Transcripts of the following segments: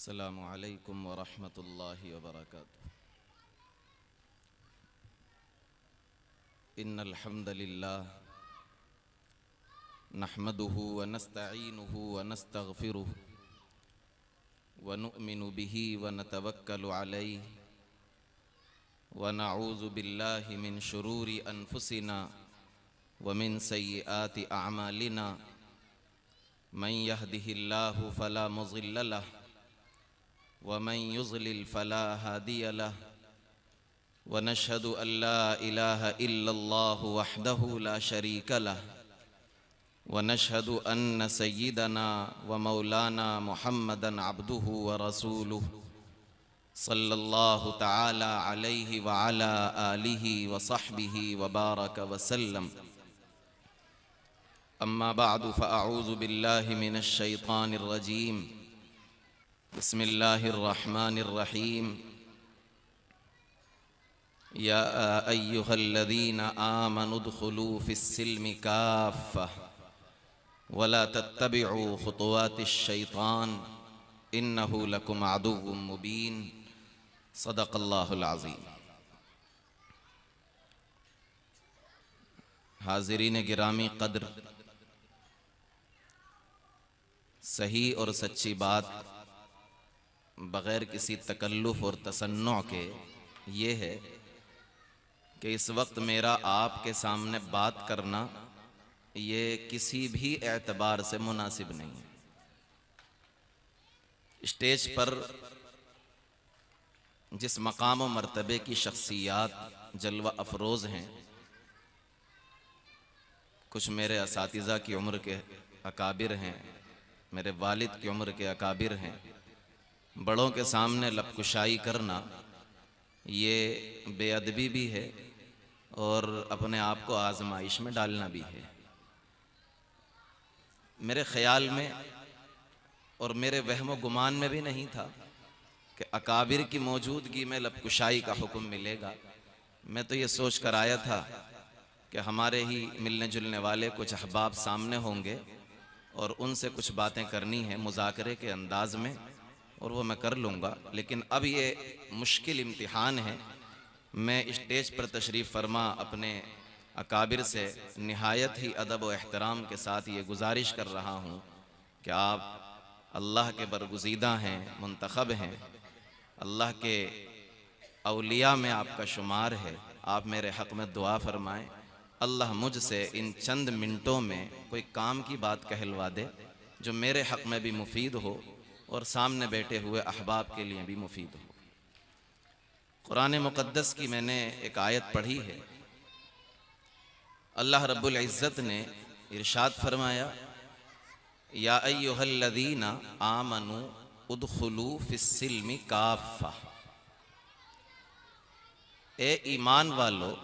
अस्सलामु अलैकुम वरहमतुल्लाहि वबरकातुहू। इन्नल हम्दलिल्लाह नहमदुहु व नस्तईनुहु व नस्तगफिरुहु व नुअमिनु बिही व नतवक्कलु अलैहि व नऊज़ु बिल्लाहि मिन शुरूरि अनफुसिना व मिन सय्यिआति अअमालिना मन यहदिहिल्लाहु फला मुज़िल्ल लहु व मन युज़लिल फला हादिय लहु व नशहदु अल्ला इलाहा इल्लल्लाहु वहदहु ला शरीक लहु व नशहदु अन्न सय्यिदना व मौलाना मुहम्मदन अब्दुहु व रसूलुहु सल्लल्लाहु तआला अलैहि व अला आलिहि व सहबिहि व बारक व सल्लम। अम्मा बअदु फ़अऊज़ु बिल्लाहि मिनश शैतानिर रजीम। बिस्मिल्लाहिर रहमानिर रहीम। या अय्युहल्लज़ीना आमनु उद्खुलू फ़िस्सिल्मि काफ़्फ़ा वला तत्तबिउ खुतुवातिश शैतान इन्नहु लकुम अदुव्वुम मुबीन। सदक़ल्लाहुल अज़ीम। हाज़िरीन गिरामी क़द्र, सही और सच्ची बात बग़ैर किसी तकल्लुफ़ और तसन्नुअ के ये है कि इस वक्त मेरा आपके सामने बात करना ये किसी भी एतबार से मुनासिब नहीं है। स्टेज पर जिस मकाम व मर्तबे की शख्सियात जलवा अफरोज़ हैं, कुछ मेरे असातिज़ा की उम्र के अकाबिर हैं, मेरे वालिद की उम्र के अकाबिर हैं। बड़ों के सामने लबकुशाई करना ये बेअदबी भी है और अपने आप को आजमाइश में डालना भी है। मेरे ख्याल में और मेरे वहम गुमान में भी नहीं था कि अकाबिर की मौजूदगी में लबकुशाई का हुक्म मिलेगा। मैं तो ये सोच कर आया था कि हमारे ही मिलने जुलने वाले कुछ अहबाब सामने होंगे और उनसे कुछ बातें करनी है मुज़ाकरे के अंदाज में, और वो मैं कर लूँगा। लेकिन अब ये मुश्किल इम्तिहान है। मैं स्टेज पर तशरीफ़ फरमा अपने अकाबिर से निहायत ही अदब व एहतराम के साथ ये गुजारिश कर रहा हूँ कि आप अल्लाह के बरगुज़ीदा हैं, मुंतखब हैं, अल्लाह के औलिया में आपका शुमार है। आप मेरे हक़ में दुआ फरमाएँ, अल्लाह मुझसे इन चंद मिनटों में कोई काम की बात कहलवा दे जो मेरे हक़ में भी मुफीद हो और सामने बैठे हुए अहबाब के लिए भी मुफीद हो। कुरान मुक़द्दस की मैंने एक आयत पढ़ी है। अल्लाह रब्बुल इज़्ज़त ने इरशाद फरमाया, या अय्युहल्लज़ीना आमनु उद्खुलू फ़िस्सिल्मि काफ़्फ़ा। ए ईमान वालो,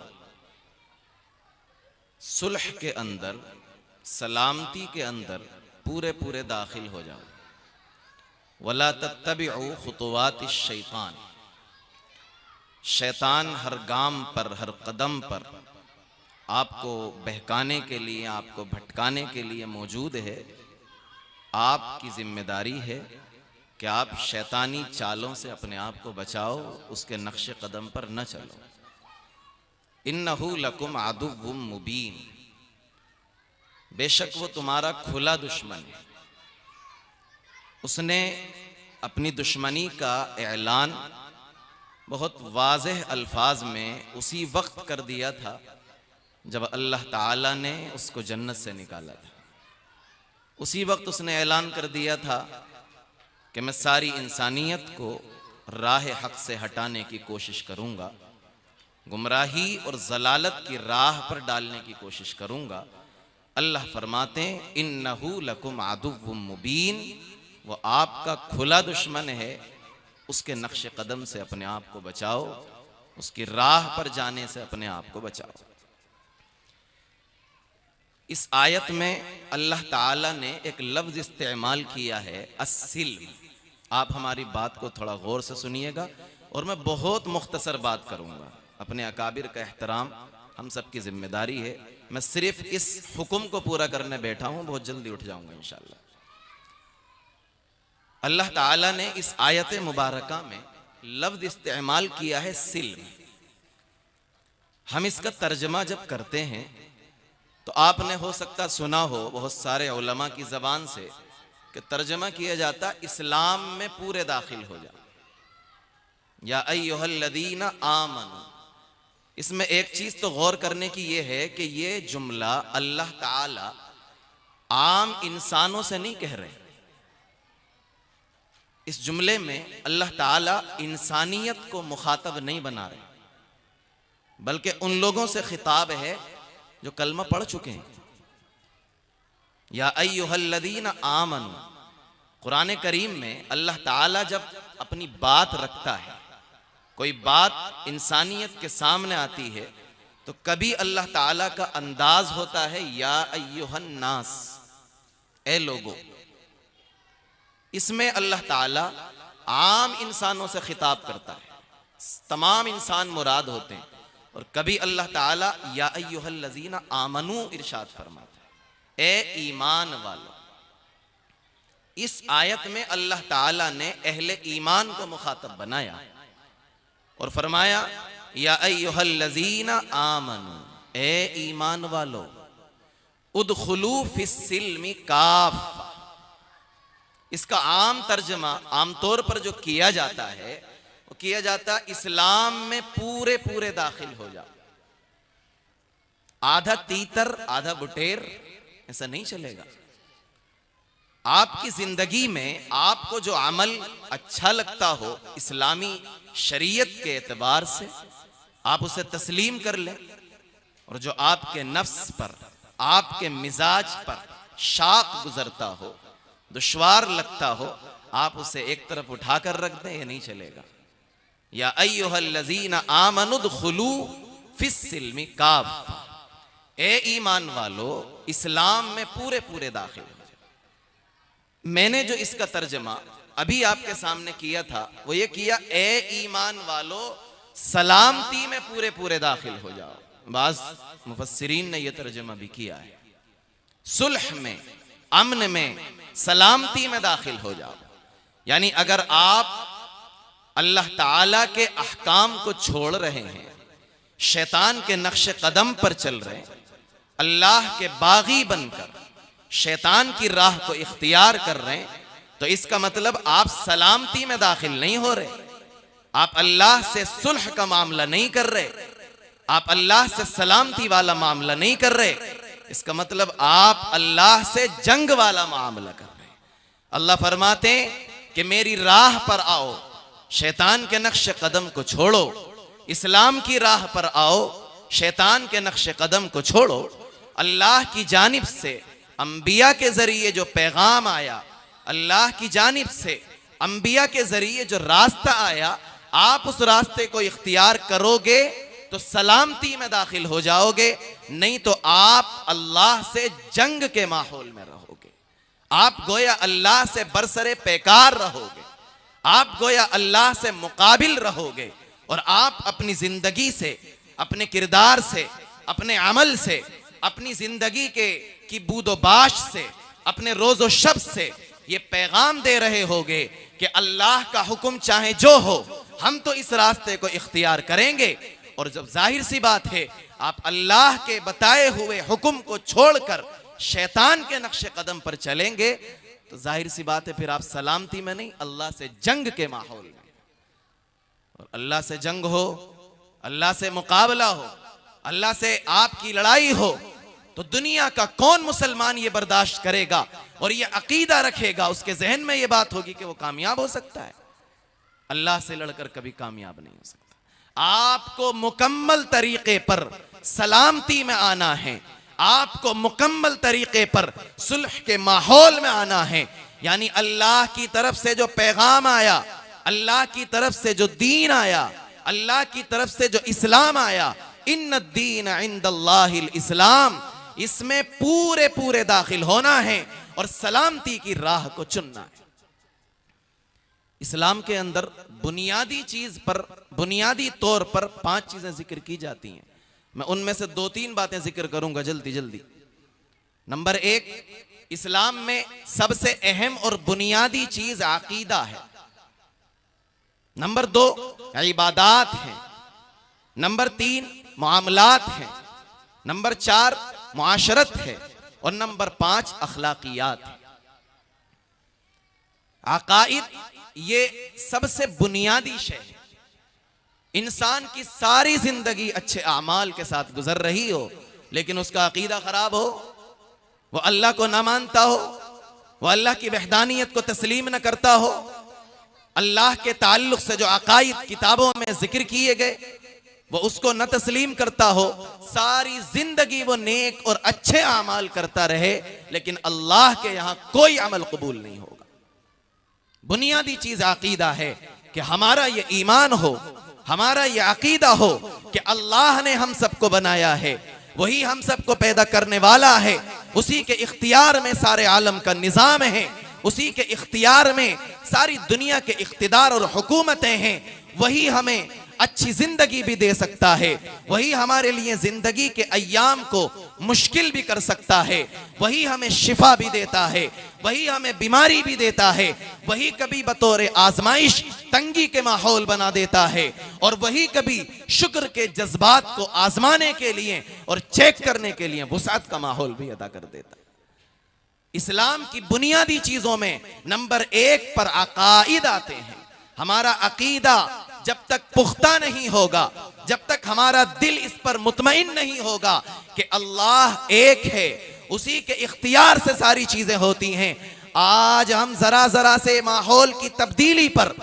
सुलह के अंदर, सलामती के अंदर पूरे पूरे दाखिल हो जाओ। वला तत्तबिउ खुतुवातिश शैतान। शैतान हर गाम पर, हर कदम पर आपको बहकाने के लिए, आपको भटकाने के लिए मौजूद है। आपकी जिम्मेदारी है कि आप शैतानी चालों से अपने आप को बचाओ, उसके नक्शे कदम पर न चलो। इन्नहु लकुम अदुव्वुम मुबीन। बेशक वो तुम्हारा खुला दुश्मन है। उसने अपनी दुश्मनी का ऐलान बहुत वाज़ेह अल्फाज में उसी वक्त कर दिया था जब अल्लाह ताला ने उसको जन्नत से निकाला था। उसी वक्त उसने ऐलान कर दिया था कि मैं सारी इंसानियत को राह हक से हटाने की कोशिश करूँगा, गुमराही और ज़लालत की राह पर डालने की कोशिश करूँगा। अल्लाह फरमाते हैं, इन्नहु लकुम अदुव्वुम मुबीन। वो आपका खुला दुश्मन है, उसके नक्शे कदम से अपने आप को बचाओ, उसकी राह पर जाने से अपने आप को बचाओ। इस आयत में अल्लाह ताला ने एक लफ्ज़ इस्तेमाल किया है, अस्सिल्म। आप हमारी बात को थोड़ा गौर से सुनिएगा और मैं बहुत मुख्तसर बात करूँगा। अपने अकाबिर का एहतराम हम सब की जिम्मेदारी है। मैं सिर्फ इस हुक्म को पूरा करने बैठा हूँ, बहुत जल्दी उठ जाऊँगा इंशाअल्लाह। अल्लाह ताला ने इस आयत मुबारका में लफ्ज इस्तेमाल किया है सिल्म। हम इसका तर्जमा जब करते हैं तो आपने हो सकता सुना हो बहुत सारे उलमा की जबान से कि तर्जमा किया जाता इस्लाम में पूरे दाखिल हो जा, या अय्युहल्लज़ीना आमनू। इसमें एक चीज तो गौर करने की यह है कि ये जुमला अल्लाह ताला आम इंसानों से नहीं कह रहे। इस जुमले में अल्लाह ताला इंसानियत को मुखातब नहीं बना रहे, बल्कि उन लोगों से खिताब है जो कलमा पढ़ चुके हैं। या अय्युहल्लज़ीना आमनू, कुरान करीम में अल्लाह ताला जब अपनी बात रखता है, कोई बात इंसानियत के सामने आती है, तो कभी अल्लाह ताला का अंदाज होता है या अय्युहन नास, ए लोगो। इसमें अल्लाह ताला आम इंसानों से खिताब करता है, तमाम इंसान मुराद होते हैं। और कभी अल्लाह ताला या अय्युहल्लज़ीना आमनू इरशाद फरमाता है, ए ईमान वालों। इस आयत में अल्लाह ताला ने अहले ईमान को मुखातब बनाया और फरमाया या अय्युहल्लज़ीना आमनू, ए ईमान वालों, उदखुलू फिस्सिल्मि काफ़ा। इसका आम तर्जमा आमतौर पर जो किया जाता है वो किया जाता इस्लाम में पूरे पूरे दाखिल हो जाओ। आधा तीतर आधा बुटेर ऐसा नहीं चलेगा। आपकी जिंदगी में आपको जो अमल अच्छा लगता हो इस्लामी शरीयत के एतबार से आप उसे तस्लीम कर लें, और जो आपके नफ्स पर आपके मिजाज पर शाक गुजरता हो, दुश्वार लगता हो, आप उसे एक तरफ उठाकर रख दें, ये नहीं चलेगा। या अय्युहल्लज़ीना आमनू उदखुलू फिस्सिल्मि काफ़ा, ए ईमान वालो इस्लाम में पूरे पूरे दाखिल हो जाओ। मैंने जो इसका तर्जमा अभी आपके सामने किया था वो ये किया, ए ईमान वालो सलामती में पूरे पूरे दाखिल हो जाओ। बाज़ मुफस्सिरीन ने यह तर्जमा भी किया है, सुलह में, अमन में, सलामती में दाखिल हो जाओ। यानी अगर आप अल्लाह ताला के अहकाम को छोड़ रहे हैं, शैतान के नक्शे कदम पर चल रहे हैं, अल्लाह के बागी बनकर शैतान की राह को इख्तियार कर रहे हैं, तो इसका मतलब आप सलामती में दाखिल नहीं हो रहे, आप अल्लाह से सुलह का मामला नहीं कर रहे, आप अल्लाह से सलामती वाला मामला नहीं कर रहे। इसका मतलब आप अल्लाह से जंग वाला मामला कर रहे हैं। अल्लाह फरमाते हैं कि मेरी राह पर आओ, शैतान के नक्शे कदम को छोड़ो, इस्लाम की राह पर आओ, शैतान के नक्शे कदम को छोड़ो। अल्लाह की जानिब से अंबिया के जरिए जो पैगाम आया, अल्लाह की जानिब से अंबिया के जरिए जो रास्ता आया, आप उस रास्ते को इख्तियार करोगे तो सलामती में दाखिल हो जाओगे, नहीं तो आप अल्लाह से जंग के माहौल में रहोगे। आप गोया अल्लाह से बरसरे पैकार रहोगे, आप गोया अल्लाह से मुकाबिल रहोगे, और आप अपनी जिंदगी से, अपने किरदार से, अपने अमल से, अपनी जिंदगी की बूदोबाश से, अपने रोजो शब से ये पैगाम दे रहे होगे कि अल्लाह का हुक्म चाहे जो हो, हम तो इस रास्ते को इख्तियार करेंगे। और जब जाहिर सी बात है आप अल्लाह के बताए हुए हुक्म को छोड़कर शैतान के नक्शे कदम पर चलेंगे, तो जाहिर सी बात है फिर आप सलामती में नहीं, अल्लाह से जंग के माहौल में। और अल्लाह से जंग हो, अल्लाह से मुकाबला हो, अल्लाह से आपकी लड़ाई हो, तो दुनिया का कौन मुसलमान ये बर्दाश्त करेगा और ये अकीदा रखेगा, उसके जहन में ये बात होगी कि वो कामयाब हो सकता है? अल्लाह से लड़कर कभी कामयाब नहीं हो सकता। आपको मुकम्मल तरीके पर सलामती में आना है, आपको मुकम्मल तरीके पर सुलह के माहौल में आना है। यानी अल्लाह की तरफ से जो पैगाम आया, अल्लाह की तरफ से जो दीन आया, अल्लाह की तरफ से जो इस्लाम आया, इन्नद्दीन इंदल्लाहिल इस्लाम, इसमें पूरे पूरे दाखिल होना है और सलामती की राह को चुनना है। इस्लाम के अंदर बुनियादी चीज पर, बुनियादी तौर पर 5 चीजें जिक्र की जाती हैं। मैं उनमें से 2-3 बातें जिक्र करूंगा जल्दी जल्दी। नंबर 1, इस्लाम में सबसे अहम और बुनियादी चीज अकीदा है। नंबर 2 इबादात है। नंबर 3 मामलात है। नंबर 4 मुआशरत है। और नंबर 5 अखलाकियात है। अकाइद ये सबसे बुनियादी शय है। इंसान की सारी जिंदगी अच्छे अमाल के साथ गुजर रही हो, लेकिन उसका अकीदा खराब हो, वो अल्लाह को ना मानता हो, वो अल्लाह की वहदानियत को तस्लीम न करता हो, अल्लाह के ताल्लुक से जो अकाइद किताबों में जिक्र किए गए वो उसको न तस्लीम करता हो, सारी जिंदगी वो नेक और अच्छे अमाल करता रहे, लेकिन अल्लाह के यहां कोई अमल कबूल नहीं होगा। बुनियादी चीज अकीदा है कि हमारा ये ईमान हो, हमारा ये अकीदा हो कि अल्लाह ने हम सबको बनाया है, वही हम सबको पैदा करने वाला है, उसी के इख्तियार में सारे आलम का निजाम है, उसी के इख्तियार में सारी दुनिया के इख्तिदार और हुकूमतें हैं, वही हमें अच्छी जिंदगी भी दे सकता है, वही हमारे लिए जिंदगी के अय्याम को मुश्किल भी कर सकता है, वही हमें शिफा भी देता है, वही हमें बीमारी भी देता है, वही कभी बतौर आजमाइश तंगी के माहौल बना देता है, और वही कभी शुक्र के जज्बात को आजमाने के लिए और चेक करने के लिए वुसात का माहौल भी अदा कर देता है। इस्लाम की बुनियादी चीजों में नंबर 1 पर अकाइद आते हैं। हमारा अकीदा जब तक पुख्ता नहीं होगा, जब तक हमारा दिल इस पर मुतमईन नहीं होगा कि अल्लाह एक है, उसी के इख्तियार से सारी चीजें होती हैं। आज हम जरा जरा से माहौल की तब्दीली पर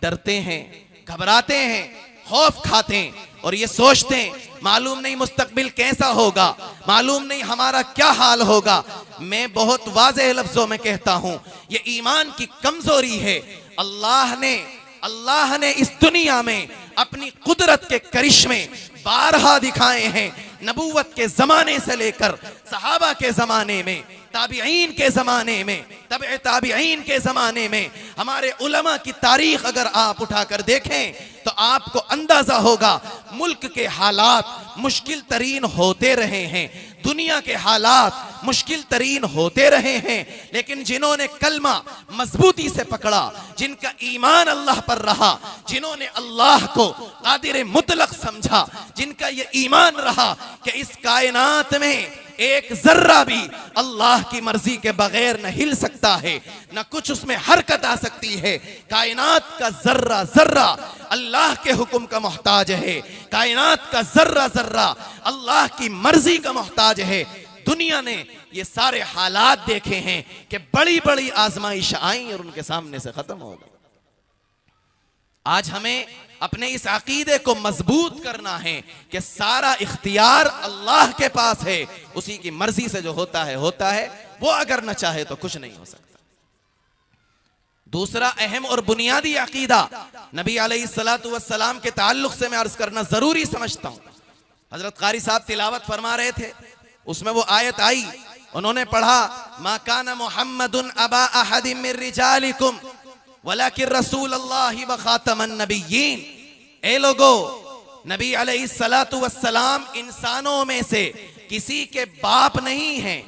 डरते हैं, घबराते हैं, खौफ खाते हैं और ये सोचते हैं मालूम नहीं मुस्तकबिल कैसा होगा, मालूम नहीं हमारा क्या हाल होगा। मैं बहुत वाज़ेह लफ्जों में कहता हूं, ये ईमान की कमजोरी है। अल्लाह ने इस दुनिया में अपनी कुदरत के करिश्मे बारहा दिखाए हैं। नबूवत के जमाने से लेकर सहाबा के जमाने में, ताबिईन के जमाने में, तबे ताबिईन के जमाने में, हमारे उलमा की तारीख अगर आप उठाकर देखें तो आपको अंदाजा होगा मुल्क के हालात मुश्किल तरीन होते रहे हैं, दुनिया के हालात मुश्किल तरीन होते रहे हैं, लेकिन जिन्होंने कलमा मजबूती से पकड़ा, जिनका ईमान अल्लाह पर रहा, जिन्होंने अल्लाह को कादिर मुतलक समझा, जिनका ये ईमान रहा कि इस कायनात में एक जर्रा भी अल्लाह की मर्जी के बगैर न हिल सकता है, न कुछ उसमें हरकत आ सकती है। कायनात का जर्रा जर्रा अल्लाह के हुक्म का मोहताज है, कायनात का जर्रा जर्रा अल्लाह की मर्जी का मोहताज है। दुनिया ने ये सारे हालात देखे हैं कि बड़ी बड़ी आजमाइश आई और उनके सामने से खत्म हो गई। आज हमें अपने इस अकीदे को मजबूत करना है कि सारा इख्तियार अल्लाह के पास है, उसी की मर्जी से जो होता है वो अगर न चाहे तो कुछ नहीं हो सकता। दूसरा अहम और बुनियादी अकीदा नबी अलैहिस्सलातु वस्सलाम के ताल्लुक से मैं अर्ज करना जरूरी समझता हूं। हजरत कारी साहब तिलावत फरमा रहे थे, उसमें वो आयत आई, उन्होंने पढ़ा मा काना मुहम्मदुन अबा अहदिम मिन रिजालिकुम वलाकिन रसूलुल्लाहि व खातमन नबिय्यीन। ए लोगो, नबी अलैहिस्सलातु वस्सलाम इंसानों में से किसी के बाप नहीं हैं,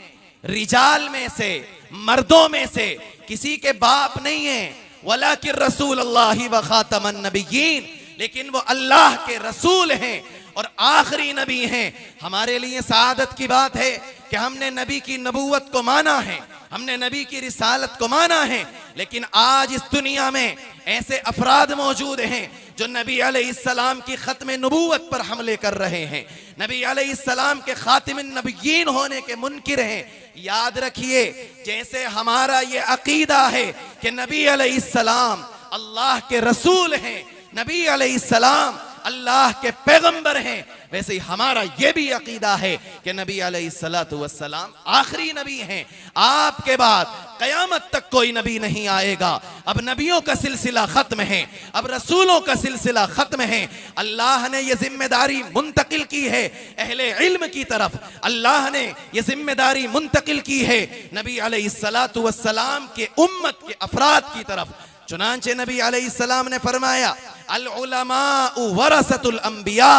रिजाल में से, मर्दों में से किसी के बाप नहीं है। वलाकिन रसूलुल्लाहि व खातमन नबिय्यीन, लेकिन वो अल्लाह के रसूल हैं और आखिरी नबी हैं। हमारे लिए सआदत की बात है कि हमने नबी की नबूवत को माना है, हमने नबी की रिसालत को माना है, लेकिन आज इस दुनिया में ऐसे अफराद मौजूद हैं जो नबी अलैहिस्सलाम की खत्म नबूवत पर हमले कर रहे हैं, नबी अलैहिस्सलाम के खातिमुन नबिय्यीन होने के मुनकिर हैं। याद रखिए, जैसे हमारा ये अकीदा है कि नबी अलैहिस्सलाम अल्लाह के रसूल हैं, नबी अलैहिस्सलाम अल्लाह के पैगंबर हैं, वैसे ही हमारा यह भी अकीदा है कि नबी अलैहिस्सलातु वस्सलाम आखिरी नबी हैं। आपके बाद कयामत तक कोई नबी नहीं आएगा। अब नबियों का सिलसिला खत्म है, अब रसूलों का सिलसिला खत्म है। अल्लाह ने यह जिम्मेदारी मुंतकिल की है अहले इल्म की तरफ, अल्लाह ने यह जिम्मेदारी मुंतकिल की है नबी अलैहिस्सलातु वस्सलाम के उम्मत के अफराद की तरफ। चुनांचे नबी अलैहिस्सलाम ने फरमाया अल उलमा वरसतुल अंबिया,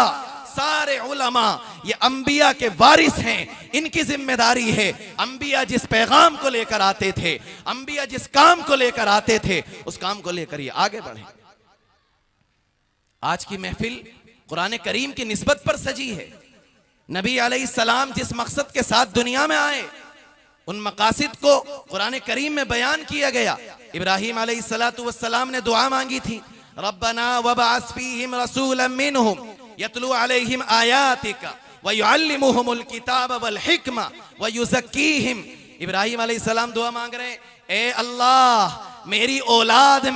सारे उलमा ये अंबिया के वारिस हैं, इनकी जिम्मेदारी है। अंबिया जिस पैगाम को लेकर आते थे, अंबिया जिस काम को लेकर आते थे, उस काम को लेकर ये आगे बढ़े। आज की महफिल कुरान करीम की निस्बत पर सजी है। नबी अलैहिस्सलाम जिस मकसद के साथ दुनिया में आए, उन मकासिद को कुरान करीम में बयान किया गया। इब्राहीम अलैहिस्सलाम ने दुआ मांगी थी, रब्बना वबअस फीहिम रसूलन मिनहुम यतलू अलैहिम आयातिका व युअल्लिमुहुमुल किताब वल हिकमा व युज़क्कीहिम। इब्राहीम अलैहिस्सलाम दुआ मांग रहे हैं, ए अल्लाह मेरी औलाद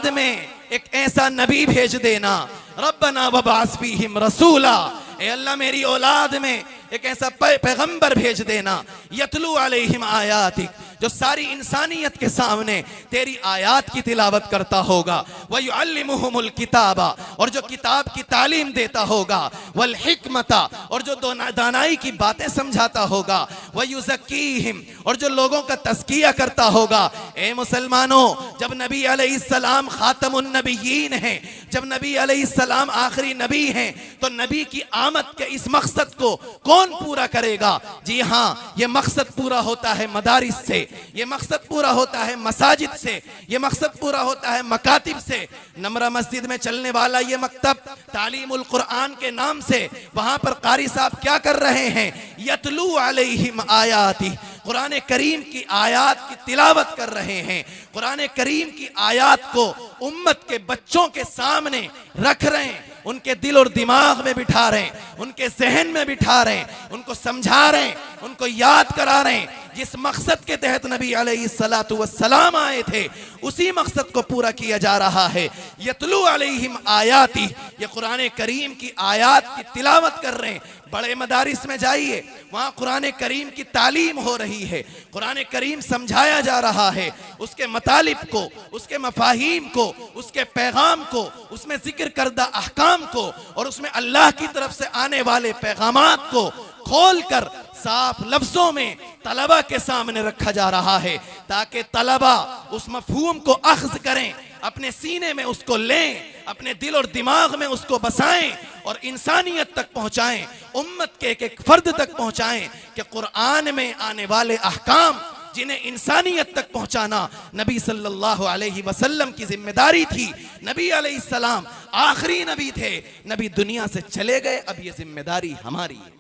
में एक ऐसा नबी भेज देना। रब्बना वबअस फीहिम रसूला, ए अल्लाह मेरी औलाद में एक ऐसा पैगंबर भेज देना, यतलू अलैहिम आयातिक, जो सारी इंसानियत के सामने तेरी आयात की तिलावत करता होगा, व युअल्लिमुहुमुल किताबा, और जो किताब की तालीम देता होगा, वल हिकमता, और जो दानाई की बातें समझाता होगा, व युज़क्कीहिम, और जो लोगों का तज़किया करता होगा। ए मुसलमानों, जब नबी अलैहिस्सलाम खातमुन नबिय्यीन हैं, जब नबी अलैहिस्सलाम आखिरी नबी हैं, तो नबी की आमद के इस मकसद को कौन पूरा करेगा? जी हाँ, ये मकसद पूरा होता है मदारिस से, ये मकसद पूरा होता है मसाजिद से, ये मकसद पूरा होता है मकातिब से। नमरा मस्जिद में चलने वाला ये मकतब तालीमुल कुरान के नाम से, वहां पर कारी साहब क्या कर रहे हैं? यतलू अलैहिम आयाती, कुरान करीम की आयात की तिलावत कर रहे हैं। कुरान करीम की आयात को उम्मत के बच्चों के सामने रख रहे हैं, उनके दिल और दिमाग में बिठा रहे हैं, उनके जहन में बिठा रहे हैं, उनको समझा रहे हैं, उनको याद करा रहे हैं। जिस मकसद के तहत नबी अलैहिस्सलातु वस्सलाम आए थे, उसी मकसद को पूरा किया जा रहा है। यतलू अलैहिम आयाती, ये कुरान करीम की आयात की तिलावत कर रहे हैं। बड़े मदारिस में जाइए, वहाँ कुरान करीम की तालीम हो रही है, कुरान करीम समझाया जा रहा है, उसके मतालिब को, उसके मफाहीम को, उसके पैगाम को, उसमें जिक्र करदा अहकाम को, और उसमें अल्लाह की तरफ से आने वाले पैगामात को खोल कर साफ लफ्जों में तलबा के सामने रखा जा रहा है, ताकि तलबा उस मफहूम को अख्ज़ करें, अपने सीने में उसको लें, अपने दिल और दिमाग में उसको बसाएं और इंसानियत तक पहुंचाएं, उम्मत के एक एक फर्द तक पहुंचाएं कि कुरान में आने वाले अहकाम जिन्हें इंसानियत तक पहुंचाना नबी सल्लल्लाहु अलैहि वसल्लम की जिम्मेदारी थी। नबी अलैहिस्सलाम आखिरी नबी थे, नबी दुनिया से चले गए, अब ये जिम्मेदारी हमारी है।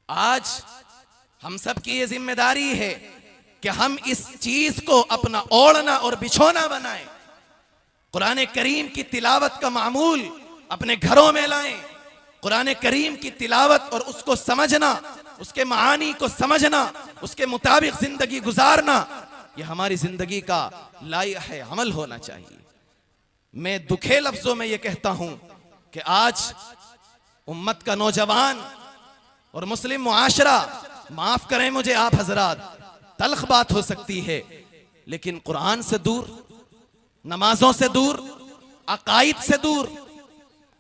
आज हम सब की ये जिम्मेदारी है कि हम इस चीज को अपना ओढ़ना और बिछोना बनाएं। कुरान करीम की तिलावत का मामूल अपने घरों में लाएं, कुरान करीम की तिलावत और उसको समझना, उसके मानी को समझना, उसके मुताबिक जिंदगी गुजारना, यह हमारी जिंदगी का लायक अमल होना चाहिए। मैं दुखे लफ्जों में यह कहता हूं कि आज उम्मत का नौजवान और मुस्लिम मुआशरा, माफ करें मुझे आप हजरात, तल्ख बात हो सकती है, लेकिन कुरान से दूर, नमाजों से दूर, अकायद से दूर,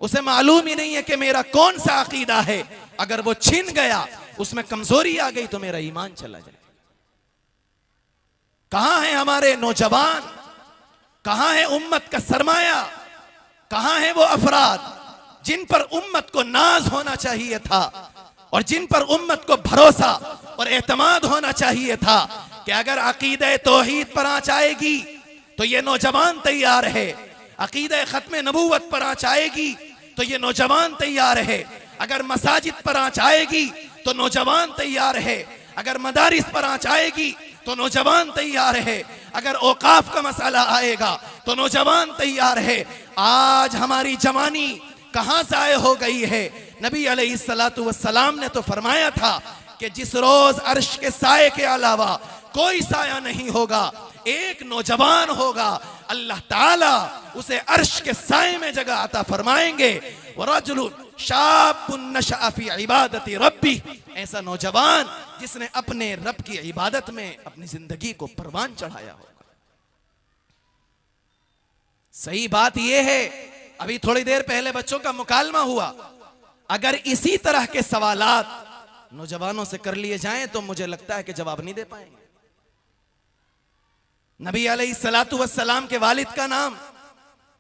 उसे मालूम ही नहीं है कि मेरा कौन सा अकीदा है। अगर वो छिन गया, उसमें कमजोरी आ गई, तो मेरा ईमान चला जाए। कहां है हमारे नौजवान, कहां है उम्मत का सरमाया, कहां है वो अफराद जिन पर उम्मत को नाज होना चाहिए था और जिन पर उम्मत को भरोसा और एतमाद होना चाहिए था कि अगर अकीदे तौहीद पर आंच आएगी तो ये नौजवान तैयार है, अकीदे खत्म नबूवत पर आंच आएगी तो ये नौजवान तैयार है, अगर मसाजिद पर आंच आएगी तो नौजवान तैयार है, अगर मदारिस पर आंच आएगी तो नौजवान तैयार है, अगर औकाफ का मसला आएगा तो नौजवान तैयार है। आज हमारी जवानी कहां जाए हो गई है। नबी अलैहिस्सलातु वस्सलाम ने तो फरमाया था कि जिस रोज अर्श के साये के अलावा कोई साया नहीं होगा, एक नौजवान होगा, अल्लाह ताला उसे अर्श के साये में जगह अता फरमाएंगे। वरजुलुन शाबुन नशअ फी इबादति रब्बी, ऐसा नौजवान जिसने अपने रब की इबादत में अपनी जिंदगी को परवान चढ़ाया होगा। सही बात यह है, अभी थोड़ी देर पहले बच्चों का मुकालमा हुआ, अगर इसी तरह के सवालात नौजवानों से कर लिए जाएं तो मुझे लगता है कि जवाब नहीं दे पाएंगे। नबी अलैहिस्सलातु वस्सलाम के वालिद का नाम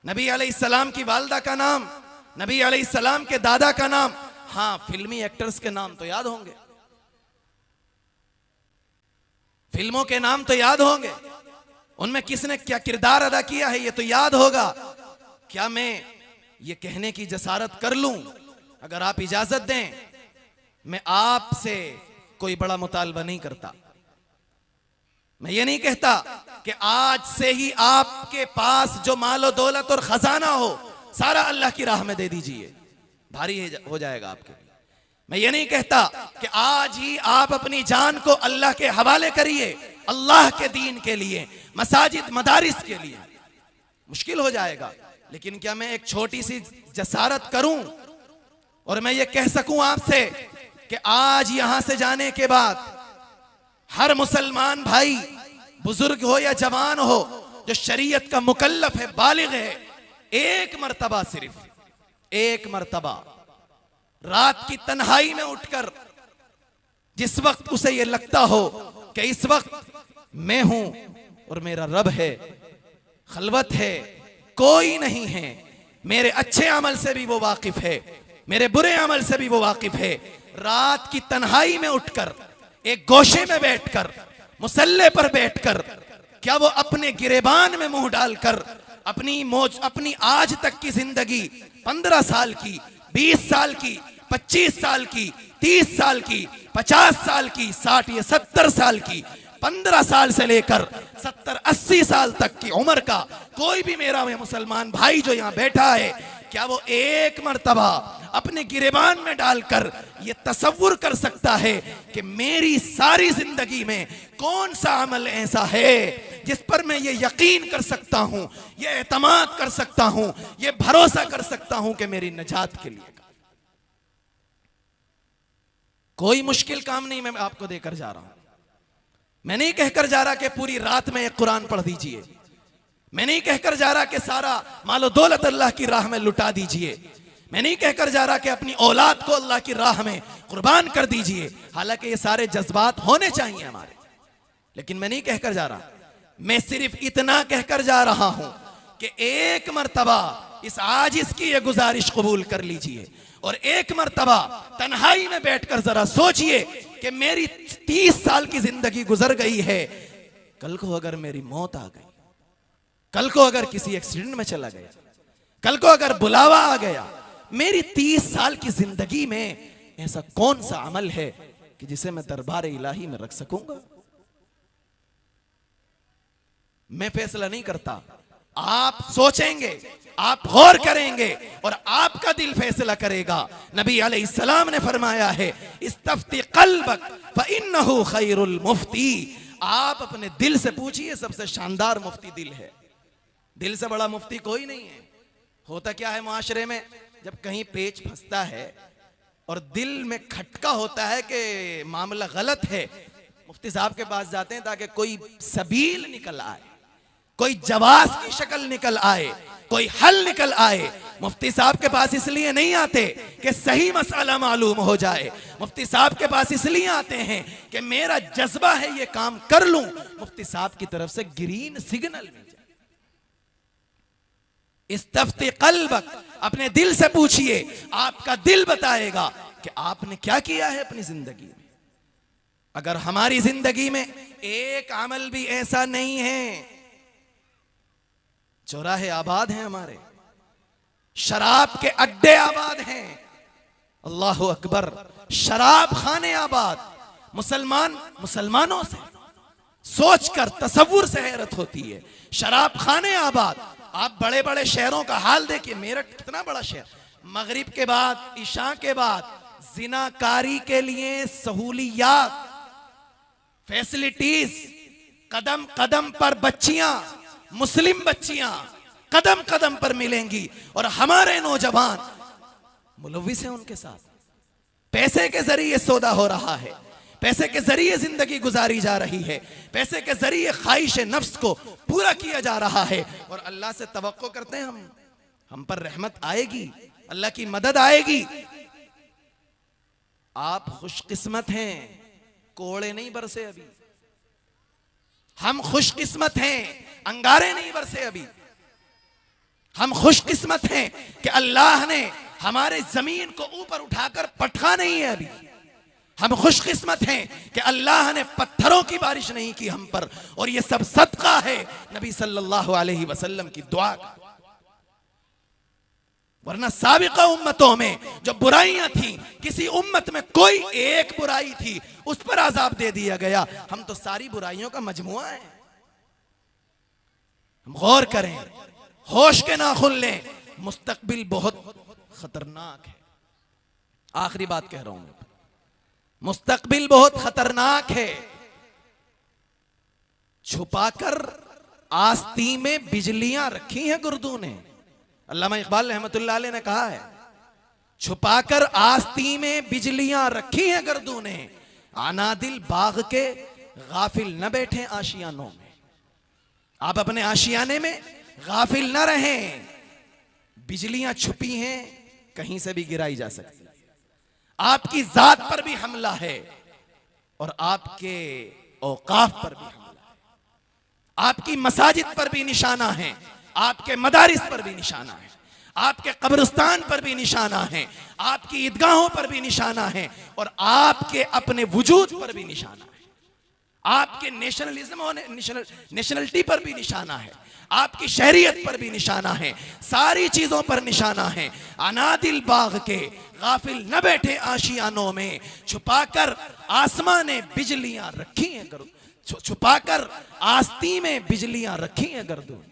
नबी अलैहिस्सलाम की वालदा का नाम, नबी अलैहिस्सलाम के दादा का नाम, हाँ फिल्मी एक्टर्स के नाम तो याद होंगे, फिल्मों के नाम तो याद होंगे, उनमें किसने क्या किरदार अदा किया है ये तो याद होगा। क्या मैं ये कहने की जसारत कर लूं, अगर आप इजाजत दें, मैं आपसे कोई बड़ा मुतालबा नहीं करता, मैं ये नहीं कहता कि आज से ही आपके पास जो मालो दौलत और खजाना हो सारा अल्लाह की राह में दे दीजिए, भारी हो जाएगा आपके लिए। मैं ये नहीं कहता कि आज ही आप अपनी जान को अल्लाह के हवाले करिए, अल्लाह के दीन के लिए, मसाजिद मदारिस के लिए, मुश्किल हो जाएगा। लेकिन क्या मैं एक छोटी सी जसारत करूं और मैं ये कह सकूं आपसे कि आज यहां से जाने के बाद हर मुसलमान भाई, बुजुर्ग हो या जवान हो, जो शरीयत का मुकल्लफ है, बालिग है, एक मर्तबा, सिर्फ एक मर्तबा रात की तन्हाई में उठकर, जिस वक्त उसे यह लगता हो कि इस वक्त मैं हूं और मेरा रब है, खलवत है, कोई नहीं है, मेरे अच्छे अमल से भी वो वाकिफ है, मेरे बुरे अमल से भी वो वाकिफ है, रात की तन्हाई में उठकर एक गोशे में बैठकर, मुसल्ले पर बैठकर, क्या वो अपने गिरेबान में मुंह डालकर अपनी आज तक की जिंदगी 15 साल की, 20 साल की, 25 साल की, 30 साल की, 50 साल की, 60 या 70 साल की, 15 साल से लेकर 70-80 साल तक की उम्र का कोई भी मेरा मुसलमान भाई जो यहां बैठा है, क्या वो एक मर्तबा अपने गिरेबान में डालकर ये तसव्वुर कर सकता है कि मेरी सारी जिंदगी में कौन सा अमल ऐसा है जिस पर मैं ये यकीन कर सकता हूं, ये एतमाद कर सकता हूं, ये भरोसा कर सकता हूं कि मेरी निजात के लिए कोई मुश्किल काम नहीं मैं आपको देकर जा रहा हूं। मैं नहीं कहकर जा रहा कि पूरी रात में एक कुरान पढ़ दीजिए, मैं नहीं कहकर जा रहा कि सारा मालो दौलत अल्लाह की राह में लुटा दीजिए, मैं नहीं कहकर जा रहा कि अपनी औलाद को अल्लाह की राह में कुर्बान कर दीजिए, हालांकि ये सारे जज्बात होने चाहिए हमारे, लेकिन मैं नहीं कहकर जा रहा। मैं सिर्फ इतना कहकर जा रहा हूं कि एक मर्तबा इस आजिज़ की ये गुजारिश कबूल कर लीजिए और एक मर्तबा तन्हाई में बैठकर जरा सोचिए कि मेरी 30 साल की जिंदगी गुजर गई है, कल को अगर मेरी मौत आ गई, कल को अगर किसी एक्सीडेंट में चला गया, कल को अगर बुलावा आ गया, मेरी 30 साल की जिंदगी में ऐसा कौन सा अमल है कि जिसे मैं दरबार इलाही में रख सकूंगा? मैं फैसला नहीं करता, आप सोचेंगे, आप गौर करेंगे और आपका दिल फैसला करेगा। नबी अलैहिस्सलाम ने फरमाया है, इस्तफ्ती क़ल्बक फ़इन्नहु खैरुल मुफ्ती। आप अपने दिल से पूछिए, सबसे शानदार मुफ्ती दिल है, दिल से बड़ा मुफ्ती कोई नहीं है। होता क्या है मुआशरे में, जब कहीं पेच फंसता है और दिल में खटका होता है कि मामला गलत है, मुफ्ती साहब के पास जाते हैं ताकि कोई सबील निकल आए, कोई जवाब की शक्ल निकल आए, कोई हल निकल आए। मुफ्ती साहब के पास इसलिए नहीं आते कि सही मसला मालूम हो जाए, मुफ्ती साहब के पास इसलिए आते हैं कि मेरा जज्बा है ये काम कर लूं, मुफ्ती साहब की तरफ से ग्रीन सिग्नल मिल जाए। इस्तफ्ती क़ल्बक, अपने दिल से पूछिए, आपका दिल बताएगा कि आपने क्या किया है अपनी जिंदगी में। अगर हमारी जिंदगी में एक अमल भी ऐसा नहीं है, चौराहे आबाद हैं हमारे, शराब के अड्डे आबाद हैं, अल्लाह अकबर, शराब खाने आबाद, मुसलमानों से सोचकर तसव्वुर से हैरत होती है, शराब खाने आबाद। आप बड़े बड़े शहरों का हाल देखिए, मेरठ कितना बड़ा शहर, मगरिब के बाद, इशा के बाद जिनाकारी के लिए सहूलियात, फैसिलिटीज, कदम कदम पर बच्चियां, मुस्लिम बच्चियां कदम कदम पर मिलेंगी और हमारे नौजवान मुलव्विस हैं उनके साथ। पैसे के जरिए सौदा हो रहा है, पैसे के जरिए जिंदगी गुजारी जा रही है, पैसे के जरिए ख्वाहिश नफ्स को पूरा किया जा रहा है और अल्लाह से तवक्को करते हैं हम पर रहमत आएगी, अल्लाह की मदद आएगी। आप खुशकिस्मत हैं, कोड़े नहीं बरसे अभी, हम खुशकिस्मत हैं, अंगारे नहीं बरसे अभी। हम खुशकिस्मत हैं कि अल्लाह ने हमारे जमीन को ऊपर उठाकर पटका नहीं है अभी। हम खुशकिस्मत हैं कि अल्लाह ने पत्थरों की बारिश नहीं की हम पर, और ये सब सदका है नबी सल्लल्लाहु अलैहि वसल्लम की दुआ का। वरना साबिका उम्मतों में जो बुराइयां थी, किसी उम्मत में कोई एक बुराई थी उस पर अजाब दे दिया गया। हम तो सारी बुराइयों का मजमुआ है। हम गौर करें, होश के नाखुन लें, मुस्तकबिल बहुत खतरनाक है। आखिरी बात कह रहा हूं मैं, मुस्तकबिल बहुत खतरनाक है। छुपाकर आस्ती में बिजलियां रखी हैं गुर्दों ने। अल्लामा इकबाल रहमतुल्लाह अलैह ने कहा है, छुपाकर आस्ती में बिजलियां रखी हैं गर्दों ने, अनादिल बाग के गाफिल न बैठे आशियानों में। आप अपने आशियाने में गाफिल न रहें, बिजलियां छुपी हैं, कहीं से भी गिराई जा सकती है। आपकी जात पर भी हमला है और आपके औकाफ पर भी हमला है। आपकी मसाजिद पर भी निशाना है, आपके मदारिस पर भी निशाना है, आपके कब्रिस्तान पर भी निशाना है, आपकी ईदगाहों पर भी निशाना है, और आपके अपने वजूद पर भी निशाना है। आपके नेशनलिज्म और नेशनलिटी पर भी निशाना है, आपकी शहरियत पर भी निशाना है, सारी चीजों पर निशाना है। अनादिल बाग के गाफिल न बैठे आशियानों में, छुपाकर आसमान ने बिजलियां रखी हैं छुपाकर आस्ती में बिजलियां रखी हैं गर्दों में।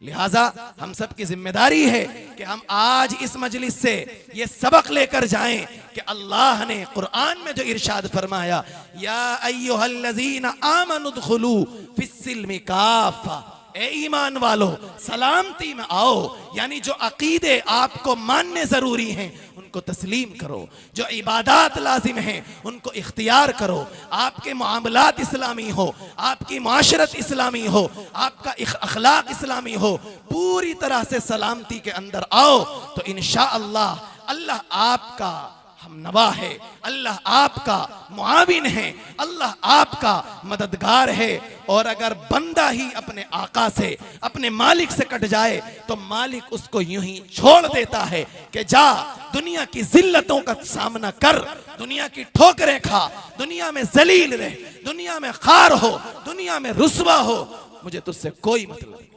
लिहाजा हम सब की जिम्मेदारी है कि हम आज इस मजलिस से ये सबक लेकर जाएं कि अल्लाह ने कुरान में जो इरशाद फरमाया, या अय्युहल्लज़ीना आमनुदखुलू फिस्सिल्मि काफ़ा, ए ईमान वालो सलामती में आओ, यानी जो अकीदे आपको मानने जरूरी हैं उनको तस्लीम करो, जो इबादात लाजिम हैं उनको इख्तियार करो, आपके मामलात इस्लामी हो, आपकी माशरत इस्लामी हो, आपका अखलाक इस्लामी हो, पूरी तरह से सलामती के अंदर आओ तो इंशाअल्लाह अल्लाह आपका हमनवा है, अल्लाह आपका मुआविन है, अल्लाह आपका मददगार है। और अगर बंदा ही अपने आका से, अपने मालिक से कट जाए तो मालिक उसको यूं ही छोड़ देता है कि जा दुनिया की जिल्लतों का सामना कर, दुनिया की ठोकरें खा, दुनिया में जलील रहे, दुनिया में खार हो, दुनिया में रुसवा हो, मुझे तुझसे कोई मतलब नहीं।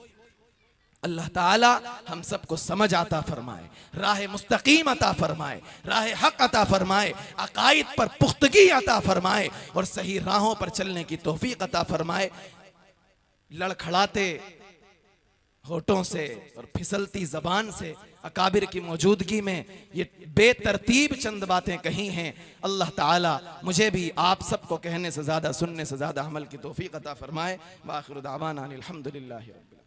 अल्लाह ताला हम सबको समझ आता फरमाए, राह मुस्तकीम अता फरमाए, राह हक अता फरमाए, अकायद पर पुख्तगी अता फरमाए और सही राहों पर चलने की तौफीक अता फरमाए। लड़खड़ाते होठों से और फिसलती जबान से अकाबिर की मौजूदगी में ये बेतरतीब चंद बातें कही हैं। अल्लाह ताला मुझे भी आप सबको कहने से ज़्यादा, सुनने से ज़्यादा अमल की तौफीक अता फरमाए। व आखिरु दावाना अनिल हम्दुलिल्लाहि रब्बिल आलमीन।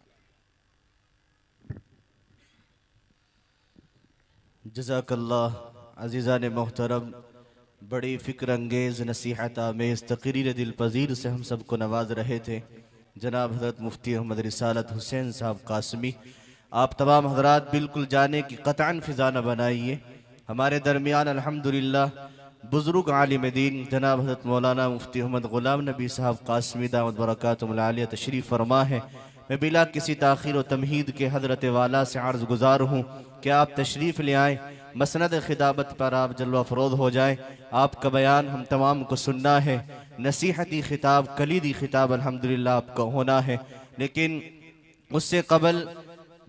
जज़ाकल्लाह अज़ीज़ान मोहतरम, बड़ी फ़िक्र अंगेज़ नसीहत आमेज़ तक़रीर दिल पज़ीर से हम सबको नवाज रहे थे जनाब हज़रत मुफ्ती अहमद रिसालत हुसैन साहब कासमी। आप तमाम हज़रात बिल्कुल जाने की क़तअन फ़िज़ा न बनाइए। हमारे दरमियान अल्हम्दुलिल्लाह बुज़ुर्ग आलिम दीन जनाब हज़रत मौलाना मुफ्ती अहमद ग़ुलाम नबी साहब कासमी दामत बरकातुहुल आलिया तशरीफ़ फरमा है। मैं बिला किसी ताख़ीर व तमहीद के हज़रत वाला से अर्ज़ गुज़ार हूँ कि आप तशरीफ़ ले आएँ, मसनद खिताबत पर आप जल्वा फ़रोज़ हो जाएँ। आपका बयान हम तमाम को सुनना है, नसीहती खिताब, कलीदी खिताब अल्हम्दुलिल्लाह आपका होना है। लेकिन उससे कबल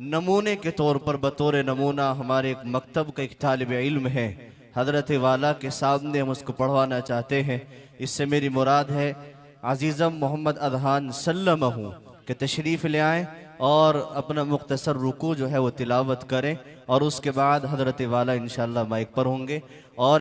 नमूने के तौर पर बतौर नमूना हमारे एक मकतब का एक तालिब इल्म है, हज़रत वाला के सामने हम उसको पढ़वाना चाहते हैं। इससे मेरी मुराद है अज़ीज़म मोहम्मद अदहान सल्लमहू के तशरीफ़ ले आएँ और अपना मुख्तसर रुकू जो है वो तिलावत करें और उसके बाद हज़रत वाला इंशाअल्लाह माइक पर होंगे और